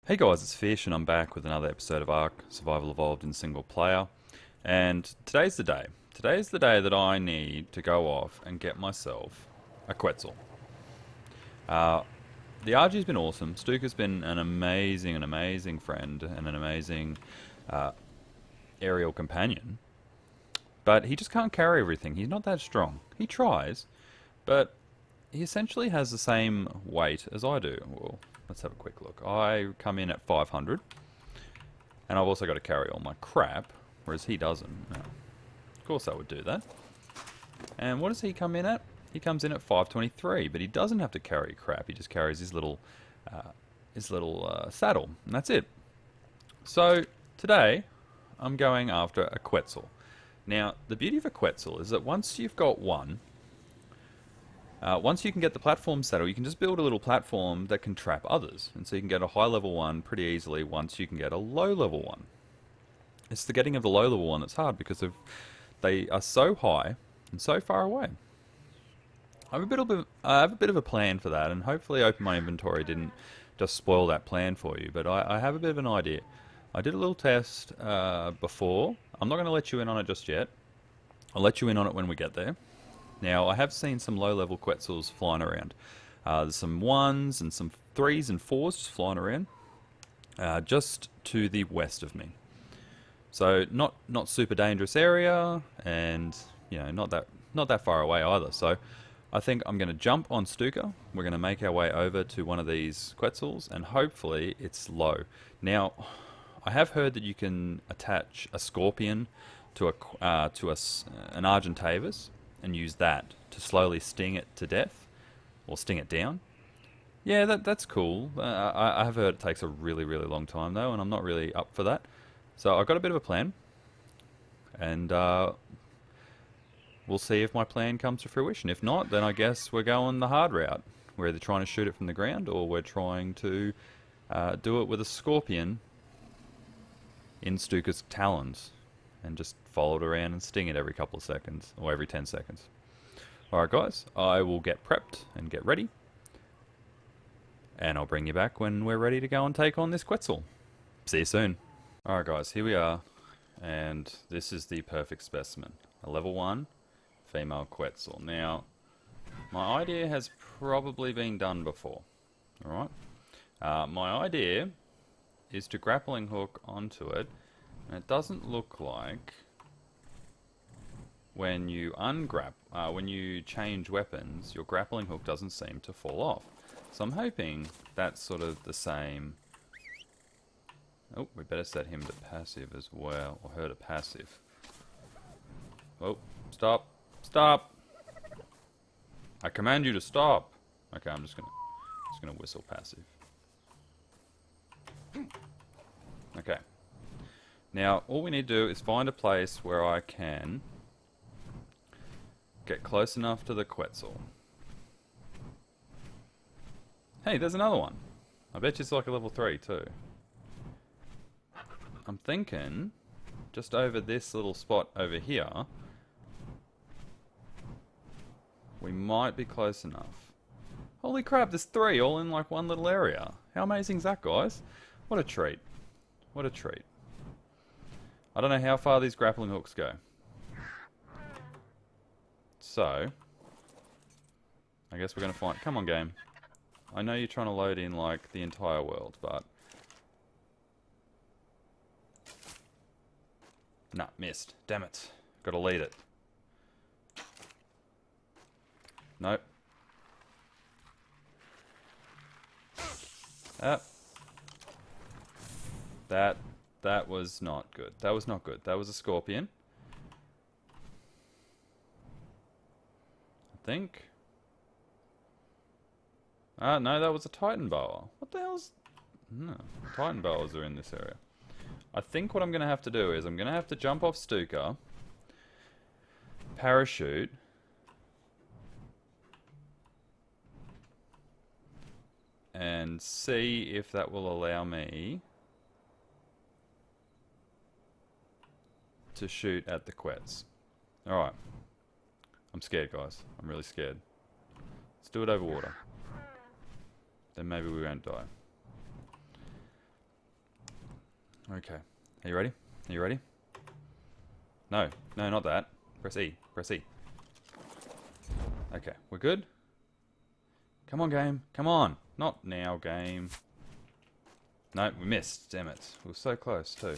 Hey guys, it's Fish and I'm back with another episode of ARK Survival Evolved in single player. And today's the day. Today's the day that I need to go off and get myself a Quetzal. Uh, the RG's been awesome. Stuka's been an amazing friend and an amazing uh, aerial companion. But he just can't carry everything. He's not that strong. He tries, but he essentially has the same weight as I do. Well, let's have a quick look. I come in at 500. And I've also got to carry all my crap, whereas he doesn't. No. Of course I would do that. And what does he come in at? He comes in at 523, but he doesn't have to carry crap. He just carries his little saddle, and that's it. So today, I'm going after a Quetzal. Now, the beauty of a Quetzal is that once you've got one, once you can get the platform saddle, you can just build a little platform that can trap others. And so you can get a high level one pretty easily once you can get a low level one. It's the getting of the low level one that's hard because they are so high and so far away. I have a bit of a plan for that, and hopefully Open My Inventory didn't just spoil that plan for you, but I have a bit of an idea. I did a little test before. I'm not going to let you in on it just yet. I'll let you in on it when we get there. Now, I have seen some low-level Quetzals flying around. There's some 1s and some 3s and 4s just flying around just to the west of me. So not super dangerous area, and not that far away either. So I think I'm going to jump on Stuka. We're going to make our way over to one of these Quetzals, and hopefully it's low. Now, I have heard that you can attach a scorpion to an Argentavis and use that to slowly sting it to death, or sting it down. Yeah, that's cool. I have heard it takes a really, really long time though, and I'm not really up for that. So I've got a bit of a plan, and we'll see if my plan comes to fruition. If not, then I guess we're going the hard route. We're either trying to shoot it from the ground, or we're trying to do it with a scorpion in Stuka's talons, and just follow it around and sting it every couple of seconds, or every 10 seconds. Alright guys, I will get prepped and get ready, and I'll bring you back when we're ready to go and take on this Quetzal. See you soon. Alright guys, here we are, and this is the perfect specimen. A level 1 female Quetzal. Now, my idea has probably been done before. Alright? My idea is to grappling hook onto it, and it doesn't look like when you when you change weapons, your grappling hook doesn't seem to fall off. So I'm hoping that's sort of the same. Oh, we better set him to passive as well, or her to passive. Oh, stop, stop! I command you to stop. Okay, I'm just gonna whistle passive. Okay. Now, all we need to do is find a place where I can get close enough to the Quetzal. Hey, there's another one. I bet you it's like a level 3 too. I'm thinking just over this little spot over here, we might be close enough. Holy crap, there's 3 all in like one little area. How amazing is that, guys? What a treat. What a treat. I don't know how far these grappling hooks go. So, I guess we're going to find... Come on, game. I know you're trying to load in, like, the entire world, but... Nah, missed. Damn it. Gotta lead it. Nope. That was not good. That was not good. That was a scorpion. I think. No, that was a titan boa. What the hell's... No, titan boas are in this area. I think what I'm going to have to do is I'm going to have to jump off Stuka, parachute, and see if that will allow me to shoot at the Quetz. Alright. I'm scared, guys. I'm really scared. Let's do it over water. Then maybe we won't die. Okay. Are you ready? Are you ready? No. No, not that. Press E. Press E. Okay. We're good? Come on, game. Come on. Not now, game. No, we missed. Damn it. We were so close, too.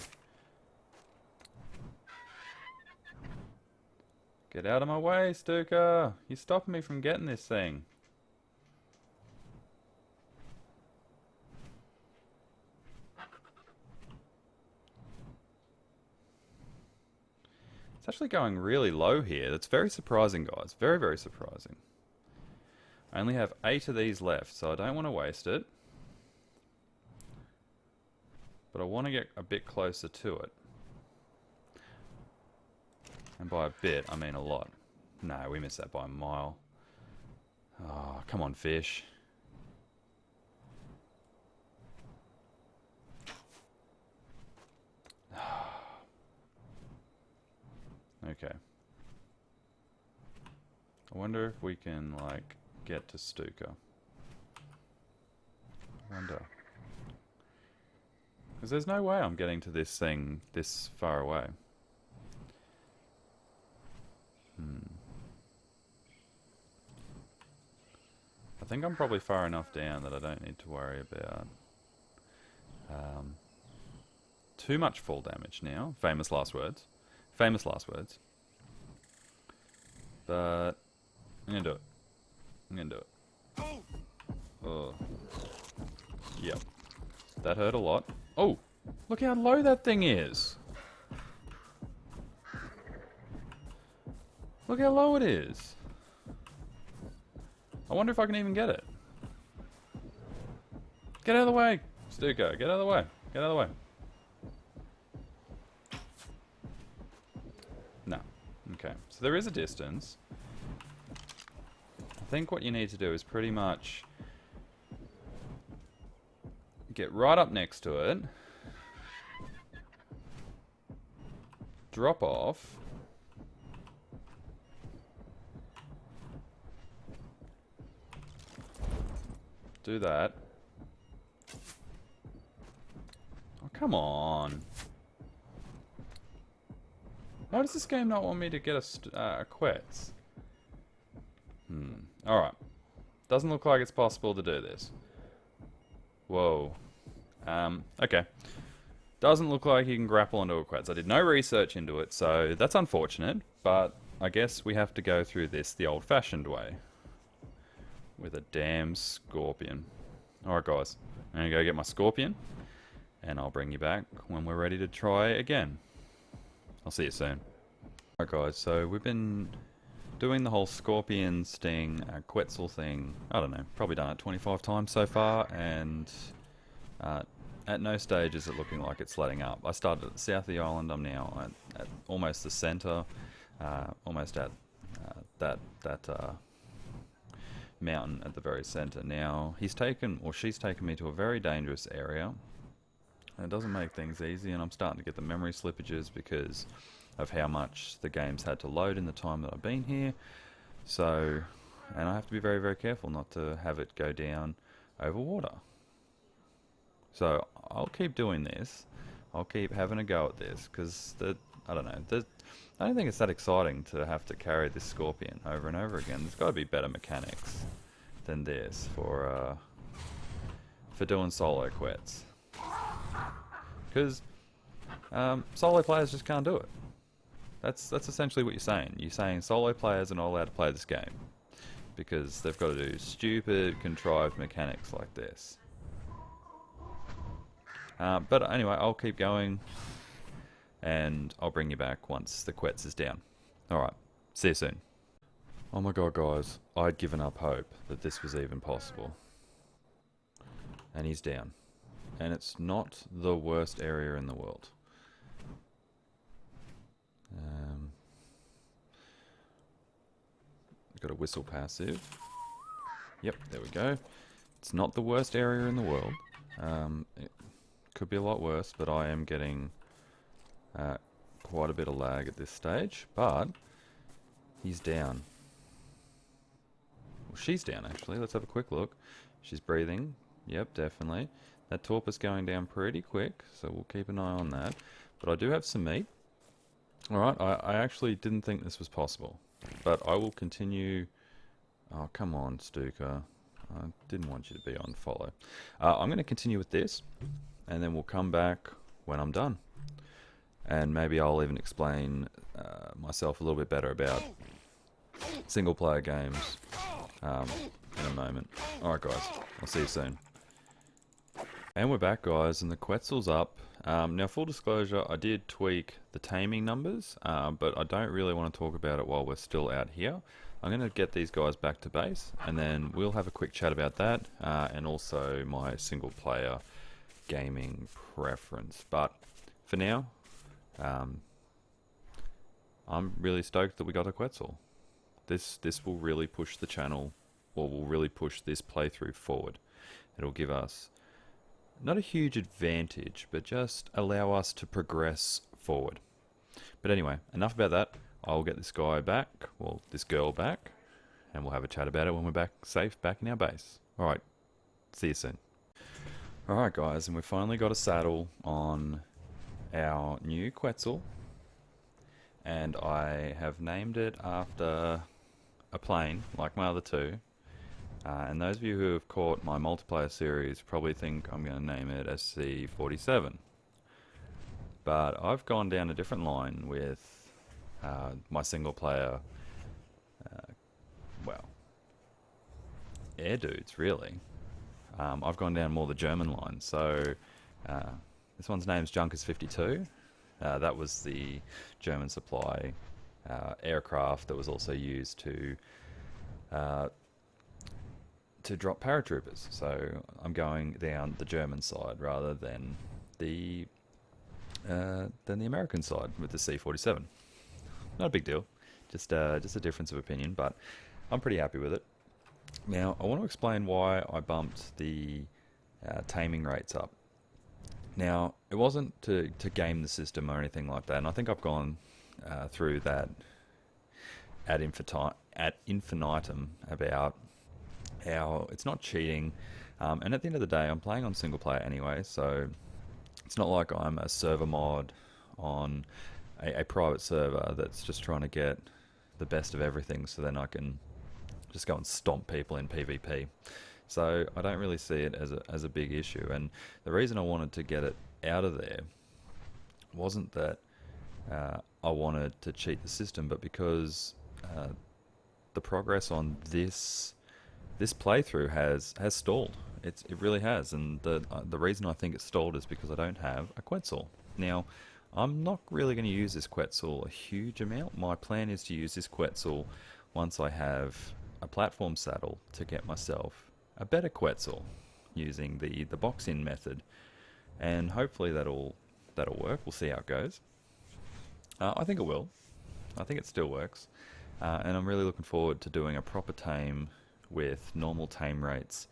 Get out of my way, Stuka. You're stopping me from getting this thing. It's actually going really low here. That's very surprising, guys. Very, very surprising. I only have 8 of these left, so I don't want to waste it. But I want to get a bit closer to it. And by a bit, I mean a lot. No, we missed that by a mile. Oh, come on, fish. Okay. I wonder if we can, like, get to Stuka. I wonder. Because there's no way I'm getting to this thing this far away. I think I'm probably far enough down that I don't need to worry about too much fall damage now. Famous last words. Famous last words. But I'm gonna do it. I'm gonna do it. Oh. Yep. That hurt a lot. Oh! Look how low that thing is! Look how low it is! I wonder if I can even get it. Get out of the way, Stuka. Get out of the way. Get out of the way. No. Okay. So there is a distance. I think what you need to do is pretty much get right up next to it. Drop off. Do that. Oh, come on. Why does this game not want me to get a Quetz? Alright. Doesn't look like it's possible to do this. Whoa. Okay. Doesn't look like you can grapple onto a Quetz. I did no research into it, so that's unfortunate. But I guess we have to go through this the old-fashioned way. With a damn scorpion. Alright guys, I'm gonna go get my scorpion, and I'll bring you back when we're ready to try again. I'll see you soon. Alright guys, so we've been doing the whole scorpion sting, Quetzal thing, I don't know, probably done it 25 times so far, and at no stage is it looking like it's letting up. I started at the south of the island, I'm now at almost the center, almost at that mountain at the very center. Now he's taken, or she's taken me to a very dangerous area, and it doesn't make things easy, and I'm starting to get the memory slippages because of how much the game's had to load in the time that I've been here. So, and I have to be very, very careful not to have it go down over water. So I'll keep doing this. I'll keep having a go at this because I don't know, I don't think it's that exciting to have to carry this scorpion over and over again. There's got to be better mechanics than this for doing solo Quetz. Because solo players just can't do it. That's essentially what you're saying. You're saying solo players are not allowed to play this game because they've got to do stupid, contrived mechanics like this. But anyway, I'll keep going. And I'll bring you back once the Quetz is down. Alright, see you soon. Oh my god guys, I'd given up hope that this was even possible. And he's down. And it's not the worst area in the world. Got a whistle passive. Yep, there we go. It's not the worst area in the world. It could be a lot worse, but I am getting quite a bit of lag at this stage, but he's down. Well, she's down actually. Let's have a quick look. She's breathing. Yep, definitely. That torpor's going down pretty quick, so we'll keep an eye on that. But I do have some meat. Alright, I actually didn't think this was possible. But I will continue... Oh, come on, Stuka. I didn't want you to be on follow. I'm going to continue with this, and then we'll come back when I'm done. And maybe I'll even explain myself a little bit better about single-player games in a moment. Alright guys, I'll see you soon. And we're back guys, and the Quetzal's up. Now full disclosure, I did tweak the taming numbers, but I don't really want to talk about it while we're still out here. I'm going to get these guys back to base, and then we'll have a quick chat about that, and also my single-player gaming preference. But for now, I'm really stoked that we got a Quetzal. This will really push the channel, or will really push this playthrough forward. It'll give us not a huge advantage, but just allow us to progress forward. But anyway, enough about that. I'll get this guy back, well, this girl back, and we'll have a chat about it when we're back safe, back in our base. Alright, see you soon. Alright guys, and we've finally got a saddle on our new Quetzal, and I have named it after a plane, like my other two. And those of you who have caught my multiplayer series probably think I'm going to name it SC-47. But I've gone down a different line with my single player, well, air dudes really. I've gone down more the German line, so this one's name's Junkers 52. That was the German supply aircraft that was also used to drop paratroopers. So I'm going down the German side rather than the American side with the C-47. Not a big deal, just a difference of opinion, but I'm pretty happy with it. Now, I want to explain why I bumped the taming rates up. Now, it wasn't to game the system or anything like that, and I think I've gone through that ad infinitum about how it's not cheating, and at the end of the day, I'm playing on single player anyway, so it's not like I'm a server mod on a private server that's just trying to get the best of everything so then I can just go and stomp people in PvP. So I don't really see it as a big issue, and the reason I wanted to get it out of there wasn't that I wanted to cheat the system, but because the progress on this playthrough has stalled. It really has, and the reason I think it's stalled is because I don't have a Quetzal. Now, I'm not really going to use this Quetzal a huge amount. My plan is to use this Quetzal once I have a platform saddle to get myself a better Quetzal using the box-in method, and hopefully that'll work. We'll see how it goes. I think it will. I think it still works, and I'm really looking forward to doing a proper tame with normal tame rates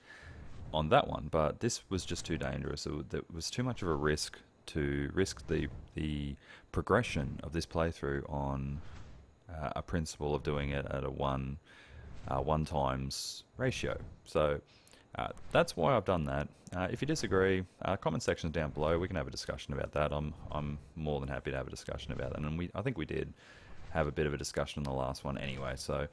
on that one, but this was just too dangerous. It was too much of a risk to risk the progression of this playthrough on a principle of doing it at a one times ratio. So that's why I've done that. If you disagree, comment sections down below. We can have a discussion about that. I'm more than happy to have a discussion about that, and I think we did have a bit of a discussion in the last one anyway. So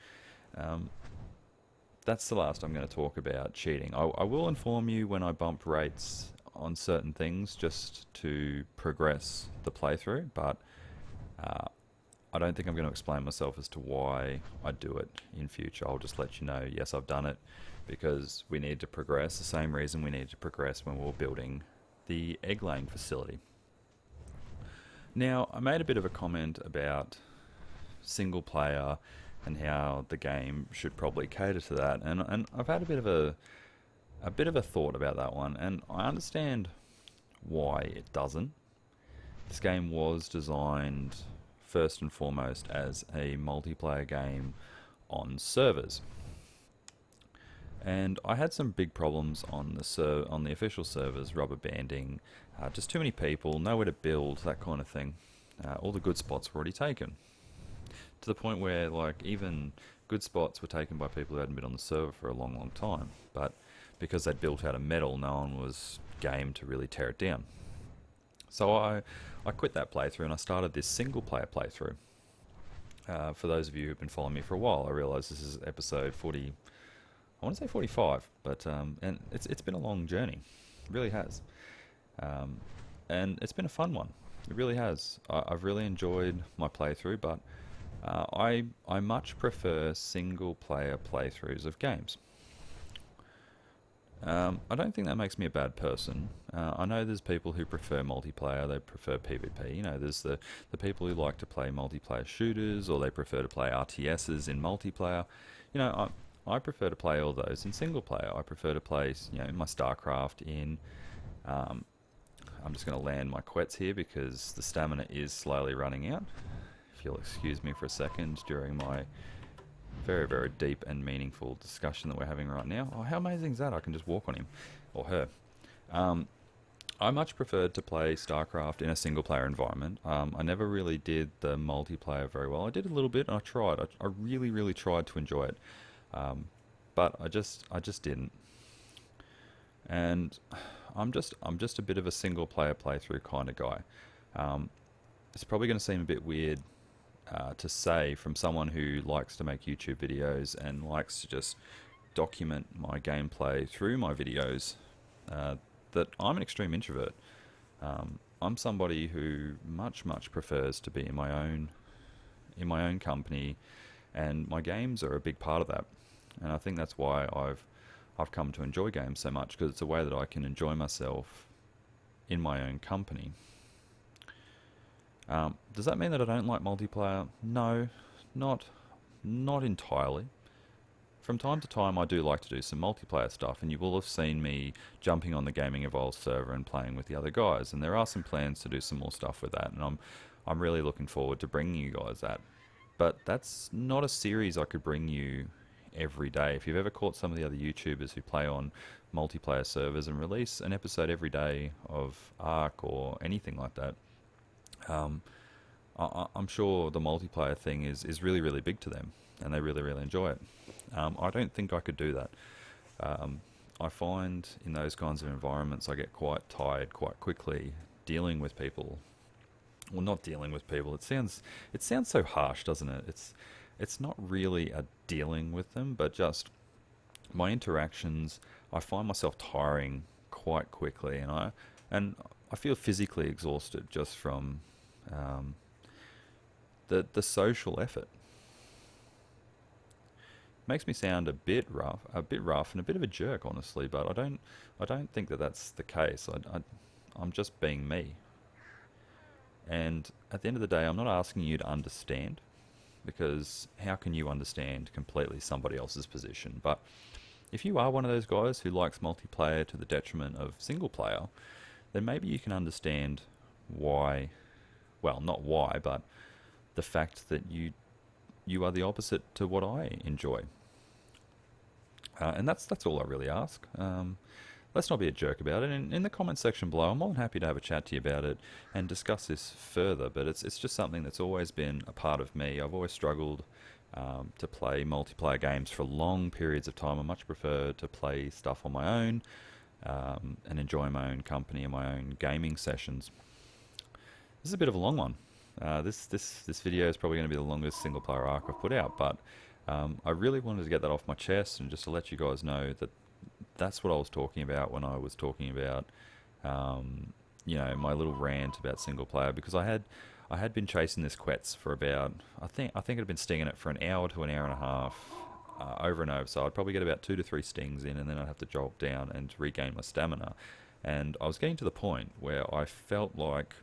that's the last I'm going to talk about cheating. I will inform you when I bump rates on certain things just to progress the playthrough, but I don't think I'm going to explain myself as to why I do it in future. I'll just let you know, yes, I've done it because we need to progress, the same reason we need to progress when we were building the egg laying facility. Now, I made a bit of a comment about single player and how the game should probably cater to that, and I've had a bit of a thought about that one, and I understand why it doesn't. This game was designed first and foremost as a multiplayer game on servers, and I had some big problems on the official servers, rubber banding, just too many people, nowhere to build, that kind of thing. All the good spots were already taken, to the point where like even good spots were taken by people who hadn't been on the server for a long time, but because they'd built out of metal, no one was game to really tear it down. So I quit that playthrough and I started this single player playthrough. For those of you who've been following me for a while, I realise this is episode 40. I want to say 45, but and it's been a long journey. It really has, and it's been a fun one. It really has. I've really enjoyed my playthrough, but I much prefer single player playthroughs of games. I don't think that makes me a bad person. I know there's people who prefer multiplayer, they prefer PvP. You know, there's the people who like to play multiplayer shooters, or they prefer to play RTSs in multiplayer. You know, I prefer to play all those in single player. I prefer to play, you know, my StarCraft in. I'm just going to land my Quetz here because the stamina is slowly running out. If you'll excuse me for a second during my very, very deep and meaningful discussion that we're having right now. Oh, how amazing is that? I can just walk on him or her. I much preferred to play StarCraft in a single-player environment. I never really did the multiplayer very well. I did a little bit, and I tried. I really, really tried to enjoy it, but I just didn't. And I'm just a bit of a single-player playthrough kind of guy. It's probably going to seem a bit weird to say from someone who likes to make YouTube videos and likes to just document my gameplay through my videos, that I'm an extreme introvert. I'm somebody who much prefers to be in my own company, and my games are a big part of that. And I think that's why I've come to enjoy games so much, because it's a way that I can enjoy myself in my own company. Does that mean that I don't like multiplayer? No, not entirely. From time to time I do like to do some multiplayer stuff, and you will have seen me jumping on the Gaming Evolved server and playing with the other guys, and there are some plans to do some more stuff with that, and I'm really looking forward to bringing you guys that. But that's not a series I could bring you every day. If you've ever caught some of the other YouTubers who play on multiplayer servers and release an episode every day of ARK or anything like that, I'm sure the multiplayer thing is really, really big to them, and they really, really enjoy it. I don't think I could do that. I find in those kinds of environments I get quite tired quite quickly dealing with people. Well, not dealing with people. It sounds so harsh, doesn't it? It's not really a dealing with them, but just my interactions. I find myself tiring quite quickly, and I feel physically exhausted just from the social effort. Makes me sound a bit rough, and a bit of a jerk, honestly. But I don't think that that's the case. I'm just being me. And at the end of the day, I'm not asking you to understand, because how can you understand completely somebody else's position? But if you are one of those guys who likes multiplayer to the detriment of single player, then maybe you can understand why. Well, not why, but the fact that you are the opposite to what I enjoy. And that's all I really ask. Let's not be a jerk about it. And in the comment section below, I'm more than happy to have a chat to you about it and discuss this further. But it's just something that's always been a part of me. I've always struggled to play multiplayer games for long periods of time. I much prefer to play stuff on my own and enjoy my own company and my own gaming sessions. This is a bit of a long one. This video is probably going to be the longest single player ARK I've put out, but I really wanted to get that off my chest, and just to let you guys know that that's what I was talking about when I was talking about you know, my little rant about single player, because I had been chasing this Quetz for about, I think I'd been stinging it for an hour to an hour and a half over and over. So I'd probably get about 2 to 3 stings in, and then I'd have to drop down and regain my stamina. And I was getting to the point where I felt like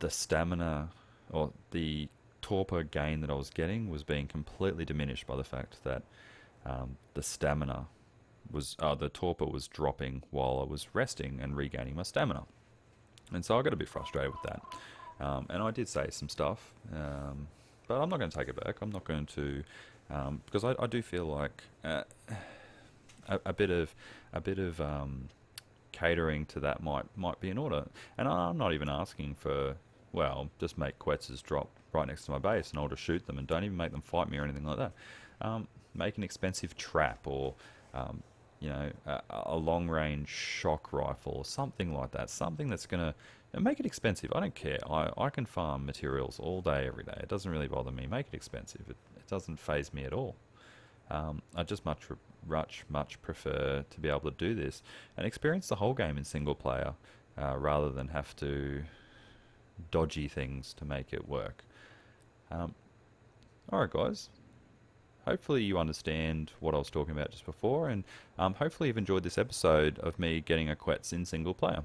the stamina or the torpor gain that I was getting was being completely diminished by the fact that the stamina was the torpor was dropping while I was resting and regaining my stamina. And so I got a bit frustrated with that, and I did say some stuff, but I'm not going to take it back. I'm not going to, because I do feel like a bit of catering to that might be in order. And I'm not even asking for, well, just make Quetzes drop right next to my base and I'll just shoot them, and don't even make them fight me or anything like that. Make an expensive trap, or you know, a long-range shock rifle or something like that. Something that's going to make it expensive. I don't care. I can farm materials all day, every day. It doesn't really bother me. Make it expensive. It doesn't faze me at all. I just much prefer to be able to do this and experience the whole game in single player rather than have to dodgy things to make it work. Alright guys, hopefully you understand what I was talking about just before, and hopefully you've enjoyed this episode of me getting a Quetz in single player.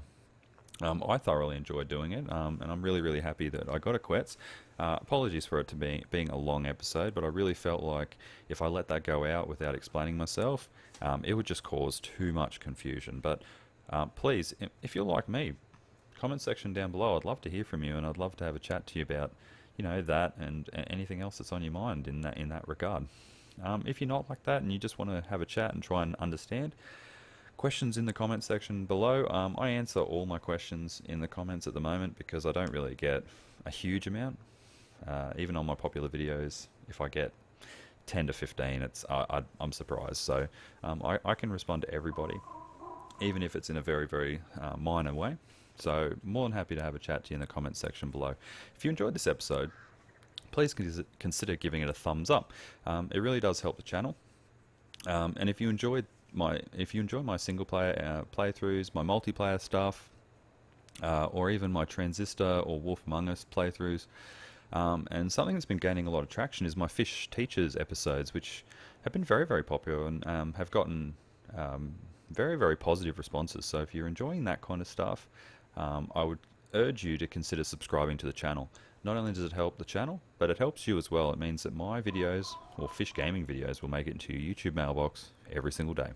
I thoroughly enjoyed doing it, and I'm really happy that I got a Quetz. Apologies for it to being a long episode, but I really felt like if I let that go out without explaining myself, it would just cause too much confusion. But please, if you're like me, comment section down below. I'd love to hear from you, and I'd love to have a chat to you about, you know, that and anything else that's on your mind in that regard. If you're not like that and you just want to have a chat and try and understand, questions in the comment section below. I answer all my questions in the comments at the moment because I don't really get a huge amount. Even on my popular videos, if I get 10 to 15, I'm surprised. So I can respond to everybody, even if it's in a very minor way. So more than happy to have a chat to you in the comment section below. If you enjoyed this episode, please consider giving it a thumbs up. It really does help the channel. And if you enjoy my single player playthroughs, my multiplayer stuff, or even my Transistor or Wolf Among Us playthroughs, and something that's been gaining a lot of traction is my Fish Teachers episodes, which have been very popular and have gotten very positive responses. So if you're enjoying that kind of stuff, I would urge you to consider subscribing to the channel. Not only does it help the channel, but it helps you as well. It means that my videos, or fish gaming videos, will make it into your YouTube mailbox every single day.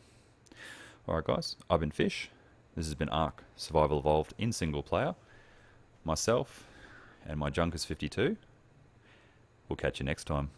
Alright guys, I've been Fish. This has been ARK Survival Evolved in single player. Myself and my Junkers 52. We'll catch you next time.